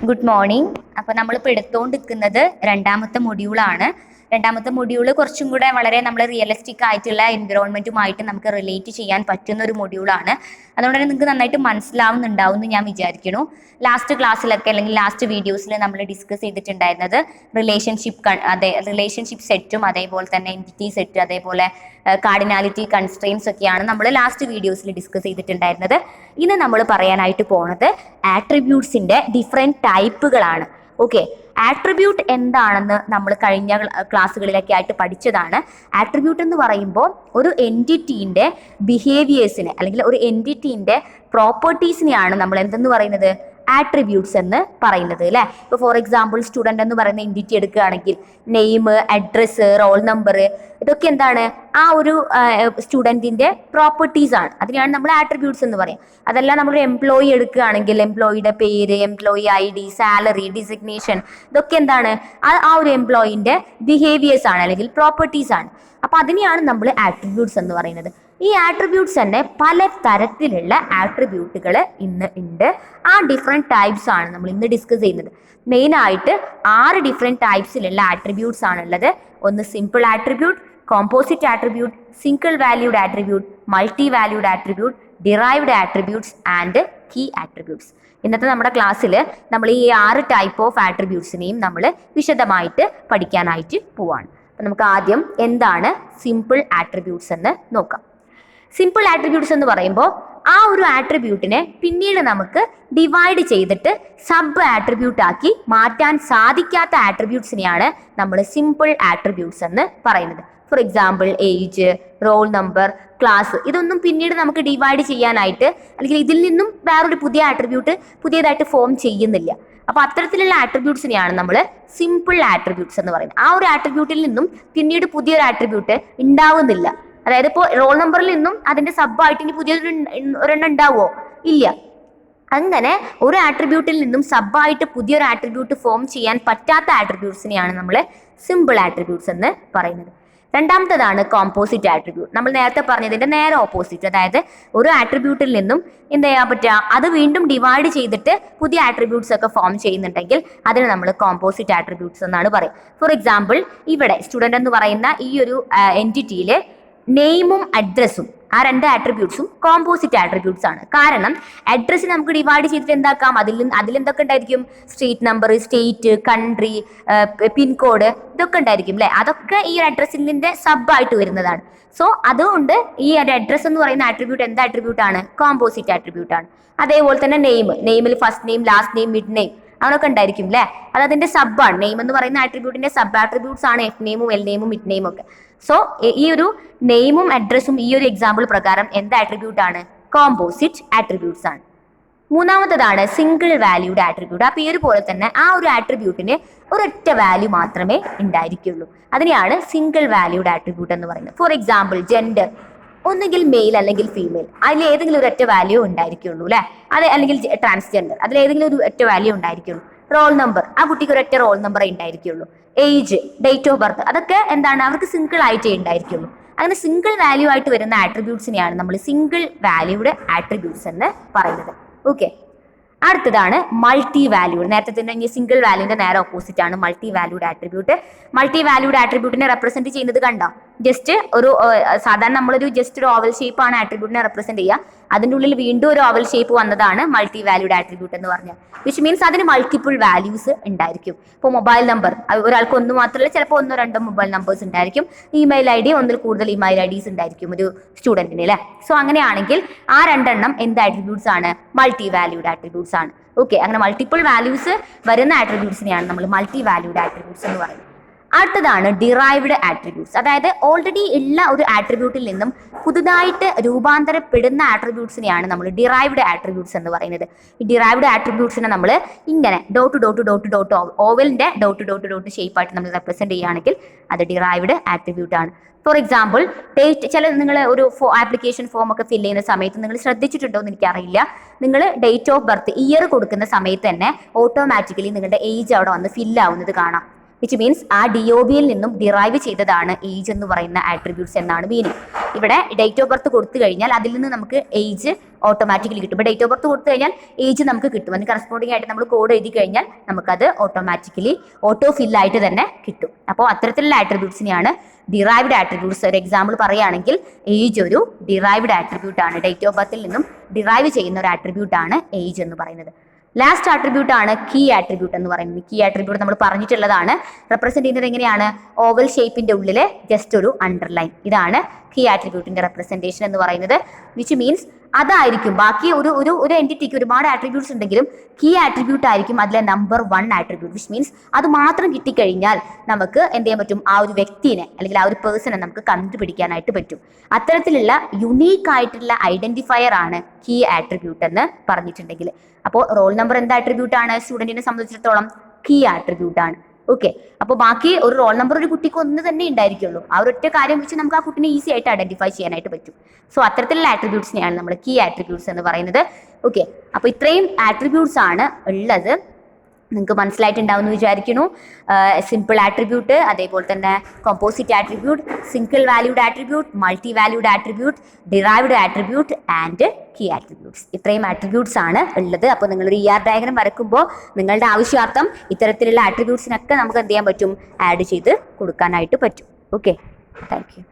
Good morning. അപ്പോൾ നമ്മളിപ്പോൾ എടുത്തുകൊണ്ടിരിക്കുന്നത് രണ്ടാമത്തെ മൊഡ്യൂളാണ്. രണ്ടാമത്തെ മൊഡ്യൂൾ കുറച്ചും കൂടെ വളരെ നമ്മൾ റിയലിസ്റ്റിക് ആയിട്ടുള്ള എൻവിറോൺമെൻറ്റുമായിട്ട് നമുക്ക് റിലേറ്റ് ചെയ്യാൻ പറ്റുന്ന ഒരു മൊഡ്യൂളാണ്. അതുകൊണ്ട് തന്നെ നിങ്ങൾക്ക് നന്നായിട്ട് മനസ്സിലാവുന്നുണ്ടാവും എന്ന് ഞാൻ വിചാരിക്കുന്നു. ലാസ്റ്റ് ക്ലാസ്സിലൊക്കെ അല്ലെങ്കിൽ ലാസ്റ്റ് വീഡിയോസിൽ നമ്മൾ ഡിസ്കസ് ചെയ്തിട്ടുണ്ടായിരുന്നത് റിലേഷൻഷിപ്പ് സെറ്റും അതേപോലെ തന്നെ എൻറ്റിറ്റി സെറ്റ് അതേപോലെ കാർഡിനാലിറ്റി കൺസ്ട്രെയിൻസ് ഒക്കെയാണ് നമ്മൾ ലാസ്റ്റ് വീഡിയോസിൽ ഡിസ്കസ് ചെയ്തിട്ടുണ്ടായിരുന്നത്. ഇന്ന് നമ്മൾ പറയാനായിട്ട് പോണത് ആട്രിബ്യൂട്ട്സിൻ്റെ ഡിഫറെൻറ്റ് ടൈപ്പുകളാണ്. ഓക്കെ, ആട്രിബ്യൂട്ട് എന്താണെന്ന് നമ്മൾ കഴിഞ്ഞ ക്ലാസ്സുകളിലൊക്കെ ആയിട്ട് പഠിച്ചതാണ്. ആട്രിബ്യൂട്ട് എന്ന് പറയുമ്പോൾ ഒരു എൻറ്റിറ്റീൻ്റെ ബിഹേവിയേഴ്സിനെ അല്ലെങ്കിൽ ഒരു എൻറ്റിറ്റീൻ്റെ പ്രോപ്പർട്ടീസിനെയാണ് നമ്മൾ എന്തെന്ന് പറയുന്നത്, ആട്രിബ്യൂട്ട്സ് എന്ന് പറയുന്നത് അല്ലേ. ഇപ്പോൾ ഫോർ എക്സാമ്പിൾ സ്റ്റുഡൻ്റ് എന്ന് പറയുന്ന എൻറ്റിറ്റി എടുക്കുകയാണെങ്കിൽ നെയിം, അഡ്രസ്സ്, റോൾ നമ്പർ, ഇതൊക്കെ എന്താണ്, ആ ഒരു സ്റ്റുഡൻറ്റിൻ്റെ പ്രോപ്പർട്ടീസ് ആണ്. അതിനെയാണ് നമ്മൾ ആട്രിബ്യൂട്ട്സ് എന്ന് പറയും. അതല്ല നമ്മളൊരു എംപ്ലോയി എടുക്കുകയാണെങ്കിൽ എംപ്ലോയിയുടെ പേര്, എംപ്ലോയി ID, സാലറി, ഡിസിഗ്നേഷൻ, ഇതൊക്കെ എന്താണ്, ആ ഒരു എംപ്ലോയിൻ്റെ ബിഹേവിയേഴ്സ് ആണ് അല്ലെങ്കിൽ പ്രോപ്പർട്ടീസ് ആണ്. അപ്പോൾ അതിനെയാണ് നമ്മൾ ആട്രിബ്യൂട്ട്സ് എന്ന് പറയുന്നത്. ഈ ആട്രിബ്യൂട്ട്സ് തന്നെ പല തരത്തിലുള്ള ആട്രിബ്യൂട്ടുകൾ ഇന്ന് ഉണ്ട്. ആ ഡിഫറെൻറ്റ് ടൈപ്സ് ആണ് നമ്മൾ ഇന്ന് ഡിസ്കസ് ചെയ്യുന്നത്. മെയിനായിട്ട് 6 ഡിഫറെൻറ്റ് ടൈപ്സിലുള്ള ആട്രിബ്യൂട്ട്സ് ആണുള്ളത്. ഒന്ന് simple attribute, composite attribute, single valued attribute, multi valued attribute, derived attributes and key attributes. ഇന്നത്തെ നമ്മുടെ ക്ലാസ്സിൽ നമ്മൾ ഈ 6 ടൈപ്പ് ഓഫ് ആട്രിബ്യൂട്ട്സിനെയും നമ്മൾ വിശദമായിട്ട് പഠിക്കാനായിട്ട് പോവാണ്. അപ്പം നമുക്ക് ആദ്യം എന്താണ് സിമ്പിൾ ആട്രിബ്യൂട്ട്സ് എന്ന് നോക്കാം. സിമ്പിൾ ആട്രിബ്യൂട്ട്സ് എന്ന് പറയുമ്പോൾ ആ ഒരു ആട്രിബ്യൂട്ടിനെ പിന്നീട് നമുക്ക് ഡിവൈഡ് ചെയ്തിട്ട് സബ് ആട്രിബ്യൂട്ട് ആക്കി മാറ്റാൻ സാധിക്കാത്ത ആട്രിബ്യൂട്ട്സിനെയാണ് നമ്മൾ സിമ്പിൾ ആട്രിബ്യൂട്ട്സ് എന്ന് പറയുന്നത്. For example age, roll number, class, ഇതൊന്നും പിന്നീട് നമുക്ക് ഡിവൈഡ് ചെയ്യാനായിട്ട് അല്ലെങ്കിൽ ഇതിൽ നിന്നും വേറൊരു പുതിയ ആട്രിബ്യൂട്ട് പുതിയതായിട്ട് ഫോം ചെയ്യുന്നില്ല. അപ്പോൾ അത്തരത്തിലുള്ള ആട്രിബ്യൂട്ട്സിനെയാണ് നമ്മൾ സിമ്പിൾ ആട്രിബ്യൂട്ട്സ് എന്ന് പറയുന്നത്. ആ ഒരു ആട്രിബ്യൂട്ടിൽ നിന്നും പിന്നീട് പുതിയൊരു ആട്രിബ്യൂട്ട് ഉണ്ടാവുന്നില്ല. അതായത് ഇപ്പോൾ റോൾ നമ്പറിൽ നിന്നും അതിന്റെ സബ്ബായിട്ട് ഇനി ഒരെണ്ണം ഉണ്ടാവുമോ? ഇല്ല. അങ്ങനെ ഒരു ആട്രിബ്യൂട്ടിൽ നിന്നും സബ്ബായിട്ട് പുതിയൊരു ആട്രിബ്യൂട്ട് ഫോം ചെയ്യാൻ പറ്റാത്ത ആട്രിബ്യൂട്ട്സിനെയാണ് നമ്മൾ സിമ്പിൾ ആട്രിബ്യൂട്ട്സ് എന്ന് പറയുന്നത്. രണ്ടാമത്തേതാണ് കോമ്പോസിറ്റ് ആട്രിബ്യൂട്ട്. നമ്മൾ നേരത്തെ പറഞ്ഞതിന്റെ നേരെ ഓപ്പോസിറ്റ്. അതായത് ഒരു ആട്രിബ്യൂട്ടിൽ നിന്നും എന്ത് ചെയ്യാൻ പറ്റുക, അത് വീണ്ടും ഡിവൈഡ് ചെയ്തിട്ട് പുതിയ ആട്രിബ്യൂട്ട്സ് ഒക്കെ ഫോം ചെയ്യുന്നുണ്ടെങ്കിൽ അതിന് നമ്മൾ കോമ്പോസിറ്റ് ആട്രിബ്യൂട്ട്സ് എന്നാണ് പറയുക. ഫോർ എക്സാമ്പിൾ ഇവിടെ സ്റ്റുഡൻ്റ് എന്ന് പറയുന്ന ഈ ഒരു എൻറ്റിറ്റിയിൽ നെയിമും അഡ്രസ്സും, ആ 2 ആട്രിബ്യൂട്ട്സും കോമ്പോസിറ്റ് ആട്രിബ്യൂട്ട്സ് ആണ്. കാരണം അഡ്രസ്സ് നമുക്ക് ഡിവൈഡ് ചെയ്തിട്ട് എന്താക്കാം, അതിലെന്തൊക്കെ ഉണ്ടായിരിക്കും, street number, state, country, pin code, ഇതൊക്കെ ഉണ്ടായിരിക്കും അല്ലേ. അതൊക്കെ ഈ അഡ്രസ്സിൻ്റെ സബായിട്ട് വരുന്നതാണ്. സോ അതുകൊണ്ട് ഈ ഒരു അഡ്രസ്സ് എന്ന് പറയുന്ന ആട്രിബ്യൂട്ട് എന്ത് ആട്രിബ്യൂട്ടാണ്, കോമ്പോസിറ്റ് ആട്രിബ്യൂട്ടാണ്. അതേപോലെ തന്നെ നെയിമിൽ first name, last name, mid name അങ്ങനെയൊക്കെ ഉണ്ടായിരിക്കും അല്ലേ. അത് അതിന്റെ സബ്ബാണ്. നെയിം എന്ന് പറയുന്ന ആട്രിബ്യൂട്ടിന്റെ സബ് ആട്രിബ്യൂട്ട്സ് ആണ് എഫ് നെയിമും എൽ നെയിമും മിഡ് നെയിമും ഒക്കെ. സോ ഈ ഒരു നെയിമും അഡ്രസ്സും ഈ ഒരു എക്സാമ്പിൾ പ്രകാരം എന്ത് ആട്രിബ്യൂട്ട് ആണ്, കോമ്പോസിറ്റ് ആട്രിബ്യൂട്ട്സ് ആണ്. മൂന്നാമത്തേതാണ് സിംഗിൾ വാല്യൂഡ് ആട്രിബ്യൂട്ട്. ആ പേര് പോലെ തന്നെ ആ ഒരു ആട്രിബ്യൂട്ടിന് ഒരൊറ്റ വാല്യൂ മാത്രമേ ഉണ്ടായിരിക്കുള്ളൂ. അതിനെയാണ് സിംഗിൾ വാല്യൂഡ് ആട്രിബ്യൂട്ട് എന്ന് പറയുന്നത്. ഫോർ എക്സാമ്പിൾ ജെൻഡർ, ഒന്നുകിൽ മെയിൽ അല്ലെങ്കിൽ ഫീമെയിൽ, അതിൽ ഏതെങ്കിലും ഒരു ഒറ്റ വാല്യൂ ഉണ്ടായിരിക്കുള്ളൂ അല്ലെ. അത് അല്ലെങ്കിൽ ട്രാൻസ്ജെൻഡർ, അതിൽ ഏതെങ്കിലും ഒരു ഒറ്റ വാല്യൂ ഉണ്ടായിരിക്കുള്ളൂ. റോൾ നമ്പർ, ആ കുട്ടിക്ക് ഒരൊറ്റ റോൾ നമ്പറേ ഉണ്ടായിരിക്കുള്ളൂ. ഏജ്, ഡേറ്റ് ഓഫ് ബർത്ത്, അതൊക്കെ എന്താണ്, അവർക്ക് സിംഗിൾ ആയിട്ടേ ഉണ്ടായിരിക്കുള്ളൂ. അങ്ങനെ സിംഗിൾ വാല്യൂ ആയിട്ട് വരുന്ന ആട്രിബ്യൂട്ട്സിനെയാണ് നമ്മൾ സിംഗിൾ വാല്യൂഡ് ആട്രിബ്യൂട്ട്സ് എന്ന് പറയുന്നത്. ഓക്കെ, അടുത്തതാണ് മൾട്ടി വാല്യൂഡ്. നേരത്തെ തന്നെ സിംഗിൾ വാല്യൂന്റെ നേരെ ഓപ്പോസിറ്റ് ആണ് multi valued attribute. Multi valued ആട്രിബ്യൂട്ടിനെ റെപ്രസെന്റ് ചെയ്യുന്നത് കണ്ടോ, ജസ്റ്റ് ഒരു സാധാരണ നമ്മളൊരു ജസ്റ്റ് ഒരു ഓവൽ ഷേപ്പ് ആണ് ആട്രിബ്യൂട്ടിനെ റെപ്രസെന്റ് ചെയ്യുക. അതിൻ്റെ ഉള്ളിൽ വീണ്ടും ഒരു ഓവൽ ഷേപ്പ് വന്നതാണ് മൾട്ടി വാല്യൂഡ് ആട്രിബ്യൂട്ട് എന്ന് പറഞ്ഞാൽ. വിച്ച് മീൻസ് അതിന് മൾട്ടിപ്പിൾ വാല്യൂസ് ഉണ്ടായിരിക്കും. ഇപ്പോൾ മൊബൈൽ നമ്പർ, ഒരാൾക്ക് ഒന്ന് മാത്രമല്ല, ചിലപ്പോൾ 1-2 മൊബൈൽ നമ്പേഴ്സ് ഉണ്ടായിരിക്കും. ഇമെയിൽ ID, ഒന്നിൽ കൂടുതൽ ഇമെയിൽ IDs ഉണ്ടായിരിക്കും ഒരു സ്റ്റുഡൻറ്റിന് അല്ലേ. സോ അങ്ങനെയാണെങ്കിൽ ആ 2 എണ്ണം എന്ത് ആട്രിബ്യൂട്ട്സ് ആണ്, മൾട്ടി വാല്യൂഡ് ആട്രിബ്യൂട്ട്സ് ആണ്. ഓക്കെ, അങ്ങനെ മൾട്ടിപ്പിൾ വാല്യൂസ് വരുന്ന ആട്രിബ്യൂട്ട്സിനെയാണ് നമ്മൾ മൾട്ടി വാല്യൂഡ് ആട്രിബ്യൂട്ട്സ് എന്ന് പറയുന്നത്. അടുത്തതാണ് ഡിറൈവ്ഡ് ആട്രിബ്യൂട്ട്സ്. അതായത് ഓൾറെഡി ഉള്ള ഒരു ആട്രിബ്യൂട്ടിൽ നിന്നും പുതുതായിട്ട് രൂപാന്തരപ്പെടുന്ന ആട്രിബ്യൂട്ട്സിനെയാണ് നമ്മൾ ഡിറൈവ്ഡ് ആട്രിബ്യൂട്ട്സ് എന്ന് പറയുന്നത്. ഈ ഡിറൈവ്ഡ് ആട്രിബ്യൂട്ട്സിനെ നമ്മൾ ഇങ്ങനെ ഡോട്ട് ഓവലിന്റെ ഡോട്ട് ഷേപ്പായിട്ട് നമ്മൾ റെപ്രസെന്റ് ചെയ്യുകയാണെങ്കിൽ അത് ഡിറൈവ്ഡ് ആട്രിബ്യൂട്ട് ആണ്. ഫോർ എക്സാമ്പിൾ ഡേറ്റ്, നിങ്ങൾ ഒരു ആപ്ലിക്കേഷൻ ഫോം ഒക്കെ ഫില്ല് ചെയ്യുന്ന സമയത്ത് നിങ്ങൾ ശ്രദ്ധിച്ചിട്ടുണ്ടോ എന്ന് എനിക്കറിയില്ല, നിങ്ങൾ ഡേറ്റ് ഓഫ് ബർത്ത് ഇയർ കൊടുക്കുന്ന സമയത്ത് തന്നെ ഓട്ടോമാറ്റിക്കലി നിങ്ങളുടെ ഏജ് അവിടെ വന്ന് ഫില്ല് ആവുന്നത് കാണാം. വിച്ച് മീൻസ് ആ DOBയിൽ നിന്നും ഡിറൈവ് ചെയ്തതാണ് ഏജ് എന്ന് പറയുന്ന ആട്രിബ്യൂട്ട്സ് എന്നാണ് മീനിങ്. ഇവിടെ ഡേറ്റ് ഓഫ് ബർത്ത് കൊടുത്തു കഴിഞ്ഞാൽ അതിൽ നിന്ന് നമുക്ക് ഏജ് ഓട്ടോമാറ്റിക്കലി കിട്ടും. ഇപ്പോൾ ഡേറ്റ് ഓഫ് ബർത്ത് കൊടുത്തു കഴിഞ്ഞാൽ ഏജ് നമുക്ക് കിട്ടും. അതിന് കറസ്പോണ്ടിങ് ആയിട്ട് നമ്മൾ കോഡ് എഴുതി കഴിഞ്ഞാൽ നമുക്കത് ഓട്ടോമാറ്റിക്കലി ഓട്ടോ ഫില്ലായിട്ട് തന്നെ കിട്ടും. അപ്പോൾ അത്തരത്തിലുള്ള ആട്രിബ്യൂട്ട്സിനെയാണ് ഡിറൈവ്ഡ് ആട്രിബ്യൂട്ട്സ്. ഒരു എക്സാമ്പിൾ പറയുകയാണെങ്കിൽ ഏജ് ഒരു ഡിറൈവ്ഡ് ആട്രിബ്യൂട്ട് ആണ്. ഡേറ്റ് ഓഫ് ബർത്തിൽ നിന്നും ഡിറൈവ് ചെയ്യുന്ന ഒരു ആട്രിബ്യൂട്ട് ആണ് ഏജ് എന്ന് പറയുന്നത്. ലാസ്റ്റ് ആട്രിബ്യൂട്ട് ആണ് കീ ആട്രിബ്യൂട്ട് എന്ന് പറയുന്നത്. കീ ആട്രിബ്യൂട്ട് നമ്മൾ പറഞ്ഞിട്ടുള്ളതാണ്. റെപ്രസെന്റ് ചെയ്യുന്നത് എങ്ങനെയാണ്? ഓവൽ ഷേപ്പിന്റെ ഉള്ളിൽ ജസ്റ്റ് ഒരു അണ്ടർലൈൻ. ഇതാണ് കീ ആട്രിബ്യൂട്ടിന്റെ റെപ്രസെന്റേഷൻ എന്ന് പറയുന്നത്. വിച്ച് മീൻസ് അതായിരിക്കും ബാക്കി ഒരു എൻറ്റിറ്റിക്ക് ഒരുപാട് ആട്രിബ്യൂട്ട്സ് ഉണ്ടെങ്കിലും കീ ആട്രിബ്യൂട്ട് ആയിരിക്കും അതിലെ നമ്പർ 1 ആട്രിബ്യൂട്ട്. വിച്ച് മീൻസ് അത് മാത്രം കിട്ടിക്കഴിഞ്ഞാൽ നമുക്ക് എന്ത് ചെയ്യാൻ പറ്റും? ആ ഒരു വ്യക്തിനെ അല്ലെങ്കിൽ ആ ഒരു പേഴ്സണെ നമുക്ക് കണ്ടുപിടിക്കാനായിട്ട് പറ്റും. അത്തരത്തിലുള്ള യുണീക്ക് ആയിട്ടുള്ള ഐഡന്റിഫയർ ആണ് കീ ആട്രിബ്യൂട്ട് എന്ന് പറഞ്ഞിട്ടുണ്ടെങ്കിൽ. അപ്പോൾ റോൾ നമ്പർ എന്ത് ആട്രിബ്യൂട്ട് ആണ്? സ്റ്റുഡന്റിനെ സംബന്ധിച്ചിടത്തോളം കീ ആട്രിബ്യൂട്ട് ആണ്. ഓക്കെ, അപ്പോൾ ബാക്കി ഒരു റോൾ നമ്പർ ഒരു കുട്ടിക്ക് ഒന്ന് തന്നെ ഉണ്ടായിരിക്കുള്ളൂ. ആ ഒരൊറ്റ കാര്യം വെച്ച് നമുക്ക് ആ കുട്ടിനെ ഈസി ആയിട്ട് ഐഡന്റിഫൈ ചെയ്യാനായിട്ട് പറ്റും. സോ അത്തരത്തിലുള്ള ആട്രിബ്യൂട്ട്സിനെയാണ് നമ്മൾ കീ ആട്രിബ്യൂട്ട്സ് എന്ന് പറയുന്നത്. ഓക്കെ, അപ്പോൾ ഇത്രയും ആട്രിബ്യൂട്ട്സ് ആണ് ഉള്ളത്. നിങ്ങൾക്ക് മനസ്സിലായിട്ടുണ്ടാവും എന്ന് വിചാരിക്കുന്നു. സിമ്പിൾ ആട്രിബ്യൂട്ട്, അതേപോലെ തന്നെ composite attribute, single valued attribute, multi valued attribute, derived attribute and key attributes. ഇത്രയും ആട്രിബ്യൂട്ട്സ് ആണ് ഉള്ളത്. അപ്പോൾ നിങ്ങളൊരു ഡയഗ്രം വരയ്ക്കുമ്പോൾ നിങ്ങളുടെ ആവശ്യാർത്ഥം ഇത്തരത്തിലുള്ള ആട്രിബ്യൂട്ട്സിനൊക്കെ നമുക്ക് എന്ത് ചെയ്യാൻ പറ്റും? ആഡ് ചെയ്ത് കൊടുക്കാനായിട്ട് പറ്റും. Okay, thank you.